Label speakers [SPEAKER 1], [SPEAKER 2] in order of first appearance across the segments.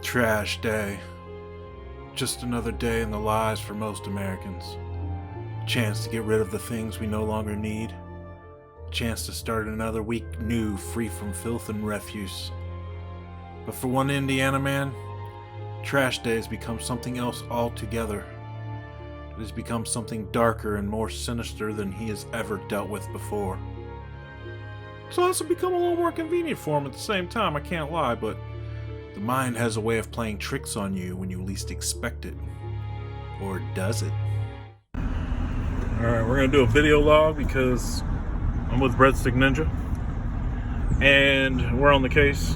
[SPEAKER 1] Trash day. Just another day in the lives for most Americans. A chance to get rid of the things we no longer need. A chance to start another week new, free from filth and refuse. But for one Indiana man, trash day has become something else altogether. It has become something darker and more sinister than he has ever dealt with before. It's also become a little more convenient for him at the same time, I can't lie, but the mind has a way of playing tricks on you when you least expect it. Or does it? Alright, we're going to do a video log because I'm with Breadstick Ninja. And we're on the case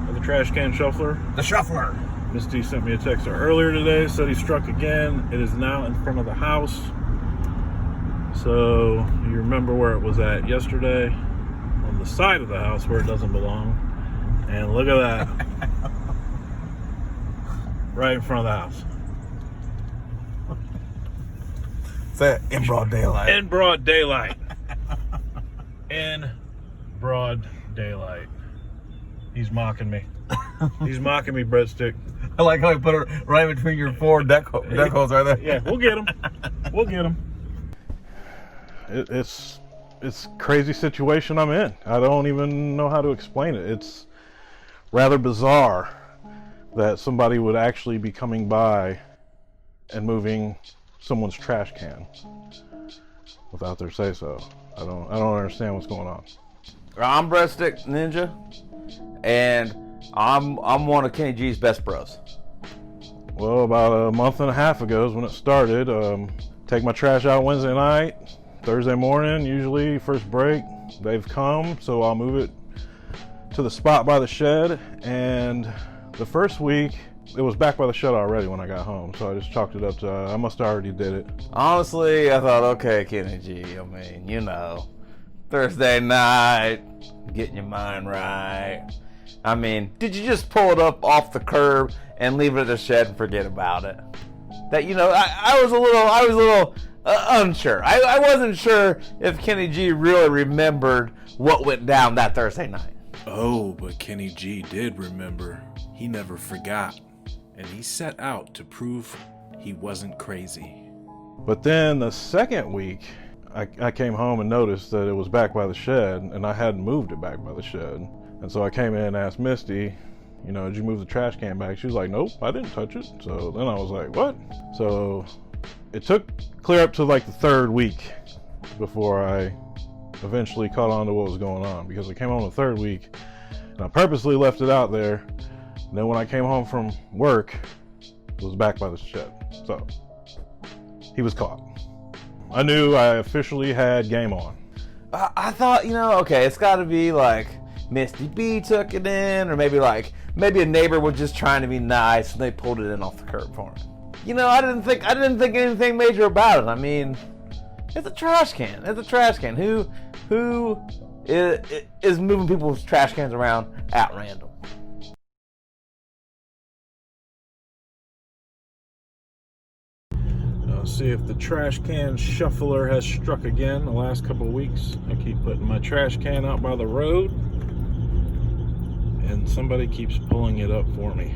[SPEAKER 1] of the trash can shuffler.
[SPEAKER 2] The shuffler!
[SPEAKER 1] Misty sent me a text earlier today, said he struck again. It is now in front of the house. So, you remember where it was at yesterday. On the side of the house where it doesn't belong. And look at that. Right in front of the house.
[SPEAKER 2] Say it in broad daylight.
[SPEAKER 1] In broad daylight. In broad daylight. He's mocking me. He's mocking me, Breadstick.
[SPEAKER 2] I like how you put it right between your four deck holes right there.
[SPEAKER 1] Yeah, we'll get him. We'll get him. It's a crazy situation I'm in. I don't even know how to explain it. It's rather bizarre that somebody would actually be coming by and moving someone's trash can without their say-so. I don't understand what's going on.
[SPEAKER 2] I'm Breadstick Ninja, and I'm one of Kenny G's best bros.
[SPEAKER 1] Well, about a month and a half ago is when it started. Take my trash out Wednesday night, Thursday morning, usually first break. They've come, so I'll move it to the spot by the shed. And the first week, it was back by the shed already when I got home, so I just chalked it up to I must have already did it.
[SPEAKER 2] Honestly, I thought, okay, Kenny G, I mean, you know, Thursday night, getting your mind right. I mean, did you just pull it up off the curb and leave it at the shed and forget about it? That, you know, I was a little unsure. I wasn't sure if Kenny G really remembered what went down that Thursday night.
[SPEAKER 1] Oh, but Kenny G did remember. He never forgot. And he set out to prove he wasn't crazy. But then the second week, I came home and noticed that it was back by the shed, and I hadn't moved it back by the shed. And so I came in and asked Misty, you know, did you move the trash can back? She was like, nope, I didn't touch it. So then I was like, what? So it took clear up to like the third week before I eventually caught on to what was going on, because I came home the third week and I purposely left it out there. And then when I came home from work, it was back by the shed. So he was caught. I knew I officially had game on.
[SPEAKER 2] I thought, you know, okay, it's got to be like Misty B took it in, or maybe a neighbor was just trying to be nice and they pulled it in off the curb for him. You know, I didn't think anything major about it. I mean, it's a trash can. It's a trash can. Who is moving people's trash cans around at random?
[SPEAKER 1] See if the trash can shuffler has struck again the last couple of weeks. I keep putting my trash can out by the road and somebody keeps pulling it up for me.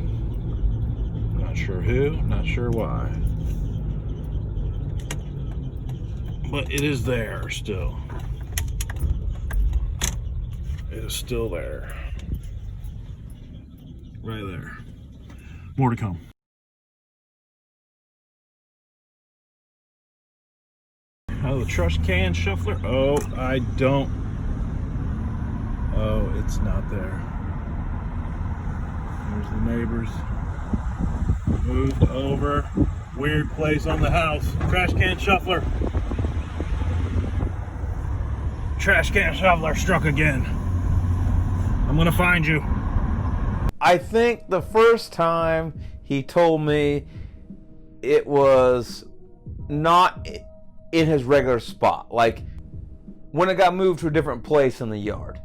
[SPEAKER 1] Not sure who, not sure why. But it is there still. It is still there. Right there. More to come. Oh, the trash can shuffler. Oh, I don't. Oh, it's not there. There's the neighbors. Moved over. Weird place on the house. Trash can shuffler. Trash can shuffler struck again. I'm gonna find you.
[SPEAKER 2] I think the first time he told me it was not in his regular spot, like when it got moved to a different place in the yard.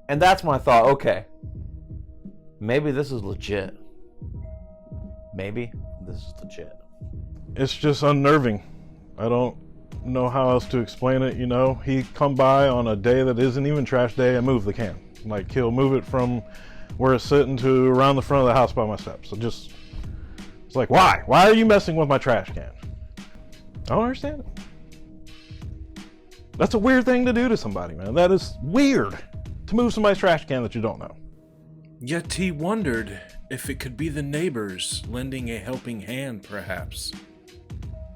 [SPEAKER 2] And that's when I thought, okay, maybe this is legit. Maybe this is legit.
[SPEAKER 1] It's just unnerving. I don't know how else to explain it. You know, he come by on a day that isn't even trash day and move the can. Like, he'll move it from where it's sitting to around the front of the house by my steps. So just, it's like, why? Why are you messing with my trash can? I don't understand it. That's a weird thing to do to somebody, man. That is weird, to move somebody's trash can that you don't know.
[SPEAKER 3] Yet he wondered if it could be the neighbors lending a helping hand, perhaps.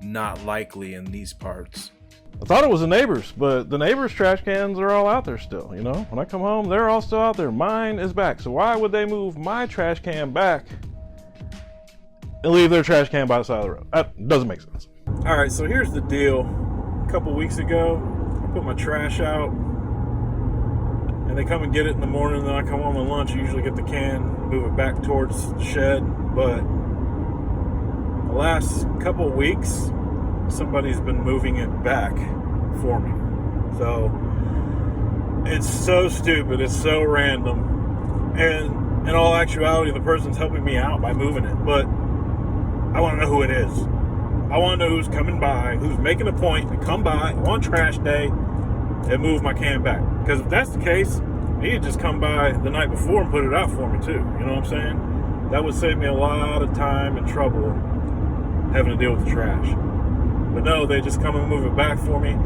[SPEAKER 3] Not likely in these parts.
[SPEAKER 1] I thought it was the neighbors, but the neighbors' trash cans are all out there still, you know? When I come home, they're all still out there. Mine is back. So why would they move my trash can back and leave their trash can by the side of the road? That doesn't make sense.
[SPEAKER 4] All right, so here's the deal. A couple weeks ago, I put my trash out, and they come and get it in the morning, and then I come home on lunch, I usually get the can, move it back towards the shed, but the last couple weeks, somebody's been moving it back for me. So it's so stupid, it's so random, and in all actuality, the person's helping me out by moving it, but I want to know who it is. I want to know who's coming by, who's making a point to come by on trash day and move my can back. Because if that's the case, he'd just come by the night before and put it out for me too. You know what I'm saying? That would save me a lot of time and trouble having to deal with the trash. But no, they just come and move it back for me.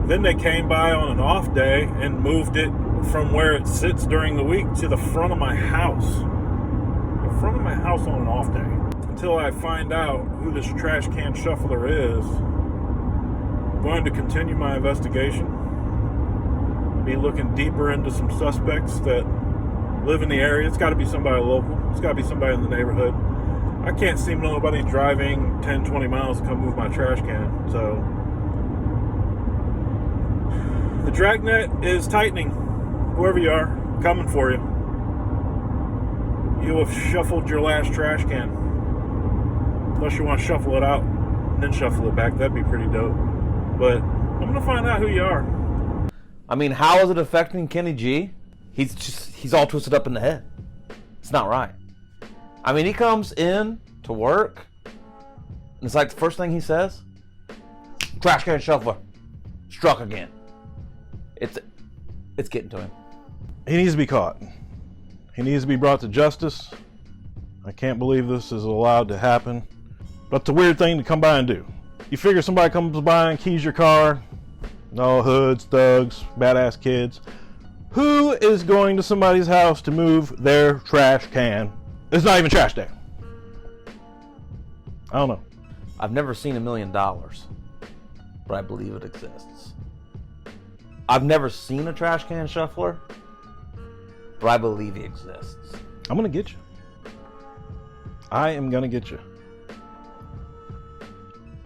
[SPEAKER 4] Then they came by on an off day and moved it from where it sits during the week to the front of my house. The front of my house on an off day. Until I find out who this trash can shuffler is, I'm going to continue my investigation. Be looking deeper into some suspects that live in the area. It's got to be somebody local. It's got to be somebody in the neighborhood. I can't seem to know nobody driving 10, 20 miles to come move my trash can. So the dragnet is tightening. Whoever you are, coming for you. You have shuffled your last trash can. Unless you want to shuffle it out and then shuffle it back. That'd be pretty dope. But I'm going to find out who you are.
[SPEAKER 2] I mean, how is it affecting Kenny G? He's all twisted up in the head. It's not right. I mean, he comes in to work, and it's like the first thing he says, trash can shuffler, struck again. It's getting to him.
[SPEAKER 1] He needs to be caught. He needs to be brought to justice. I can't believe this is allowed to happen. But it's a weird thing to come by and do. You figure somebody comes by and keys your car, no hoods, thugs, badass kids. Who is going to somebody's house to move their trash can? It's not even trash day. I don't know.
[SPEAKER 2] I've never seen $1 million, but I believe it exists. I've never seen a trash can shuffler, but I believe he exists.
[SPEAKER 1] I'm gonna get you. I am gonna get you.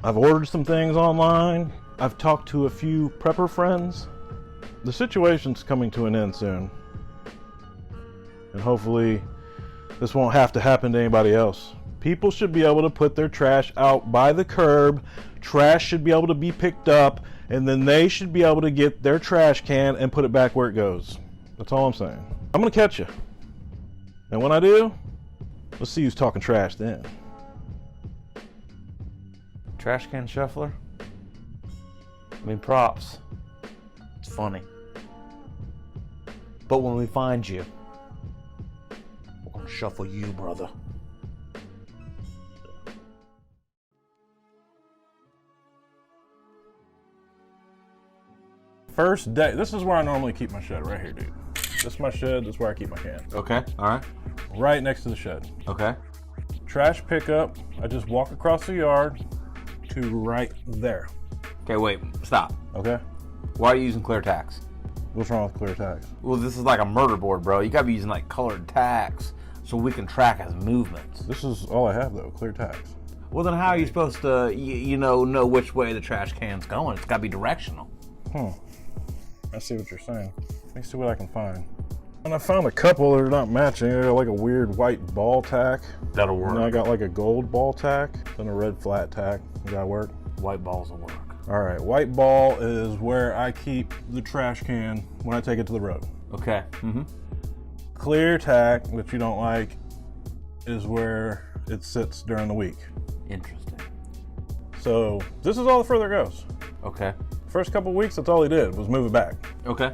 [SPEAKER 1] I've ordered some things online. I've talked to a few prepper friends. The situation's coming to an end soon. And hopefully this won't have to happen to anybody else. People should be able to put their trash out by the curb. Trash should be able to be picked up, and then they should be able to get their trash can and put it back where it goes. That's all I'm saying. I'm gonna catch you. And when I do, let's see who's talking trash then.
[SPEAKER 2] Trash can shuffler? I mean, props. It's funny. But when we find you, we're gonna shuffle you, brother.
[SPEAKER 1] First day. This is where I normally keep my shed, right here, dude. This is my shed. This is where I keep my can.
[SPEAKER 2] Okay, alright.
[SPEAKER 1] Right next to the shed.
[SPEAKER 2] Okay.
[SPEAKER 1] Trash pickup. I just walk across the yard to right there.
[SPEAKER 2] Okay, wait, stop.
[SPEAKER 1] Okay?
[SPEAKER 2] Why are you using clear tacks?
[SPEAKER 1] What's wrong with clear tags?
[SPEAKER 2] Well, this is like a murder board, bro. You gotta be using like colored tacks so we can track his movements.
[SPEAKER 1] This is all I have, though. Clear tags.
[SPEAKER 2] Well, then how are you supposed to, know which way the trash can's going? It's gotta be directional.
[SPEAKER 1] I see what you're saying. Let me see what I can find. And I found a couple that are not matching. I got like a weird white ball tack.
[SPEAKER 2] That'll work.
[SPEAKER 1] And I got like a gold ball tack and a red flat tack. Does that work?
[SPEAKER 2] White balls will work.
[SPEAKER 1] All right, white ball is where I keep the trash can when I take it to the road.
[SPEAKER 2] Okay. Mm-hmm.
[SPEAKER 1] Clear tack that you don't like is where it sits during the week.
[SPEAKER 2] Interesting.
[SPEAKER 1] So this is all the further it goes.
[SPEAKER 2] Okay.
[SPEAKER 1] First couple weeks, that's all he did was move it back.
[SPEAKER 2] Okay.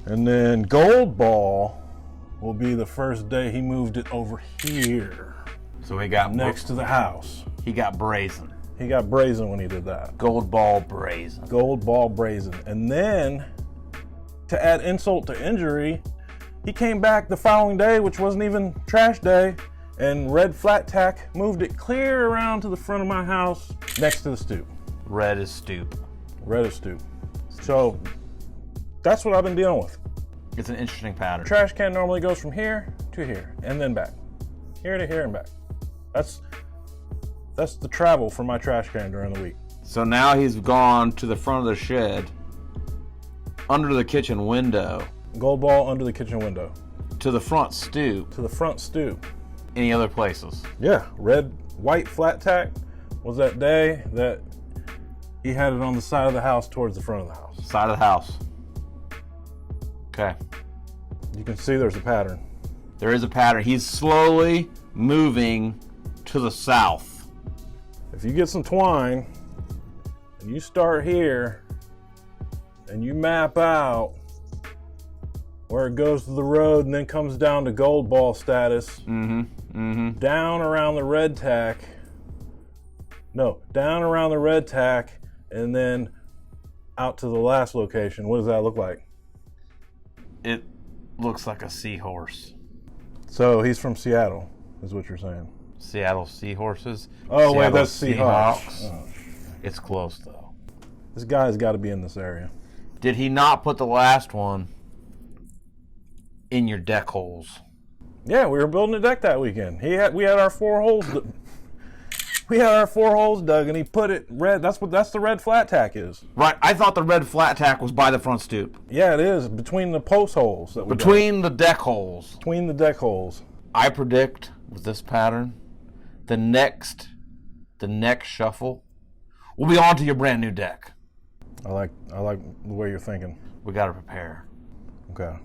[SPEAKER 1] And then gold ball will be the first day he moved it over here,
[SPEAKER 2] So he got
[SPEAKER 1] next to the house.
[SPEAKER 2] He got brazen.
[SPEAKER 1] He got brazen when he did that.
[SPEAKER 2] Gold ball brazen.
[SPEAKER 1] Gold ball brazen. And then, to add insult to injury, he came back the following day, which wasn't even trash day, and red flat tack moved it clear around to the front of my house next to the stoop.
[SPEAKER 2] Red is stoop.
[SPEAKER 1] Red is stoop. So, that's what I've been dealing with.
[SPEAKER 2] It's an interesting pattern.
[SPEAKER 1] Trash can normally goes from here to here and then back. Here to here and back. That's the travel for my trash can during the week.
[SPEAKER 2] So now he's gone to the front of the shed, under the kitchen window,
[SPEAKER 1] Gold ball under the kitchen window.
[SPEAKER 2] to the front stoop.
[SPEAKER 1] To the front stoop.
[SPEAKER 2] Any other places?
[SPEAKER 1] Yeah, white flat tack was that day that he had it on the side of the house towards the front of the house.
[SPEAKER 2] Side of the house. Okay.
[SPEAKER 1] You can see there's a pattern.
[SPEAKER 2] There is a pattern. He's slowly moving to the south.
[SPEAKER 1] If you get some twine and you start here and you map out where it goes to the road and then comes down to gold ball status, down around the red tack, down around the red tack and then out to the last location. What does that look like?
[SPEAKER 2] It looks like a seahorse.
[SPEAKER 1] So he's from Seattle, is what you're saying.
[SPEAKER 2] Seattle Seahorses.
[SPEAKER 1] Oh, wait,
[SPEAKER 2] Seattle
[SPEAKER 1] that's Seahawks. Oh.
[SPEAKER 2] It's close, though.
[SPEAKER 1] This guy's got to be in this area.
[SPEAKER 2] Did he not put the last one in your deck holes?
[SPEAKER 1] Yeah, we were building a deck that weekend. We had our 4 holes. We had our 4 holes dug, and he put it red. That's the red flat tack is.
[SPEAKER 2] Right. I thought the red flat tack was by the front stoop.
[SPEAKER 1] Yeah, it is between the post holes that we
[SPEAKER 2] Between the deck holes.
[SPEAKER 1] between the deck holes.
[SPEAKER 2] I predict with this pattern, the next shuffle will be onto your brand new deck.
[SPEAKER 1] I like the way you're thinking.
[SPEAKER 2] We got to prepare.
[SPEAKER 1] Okay.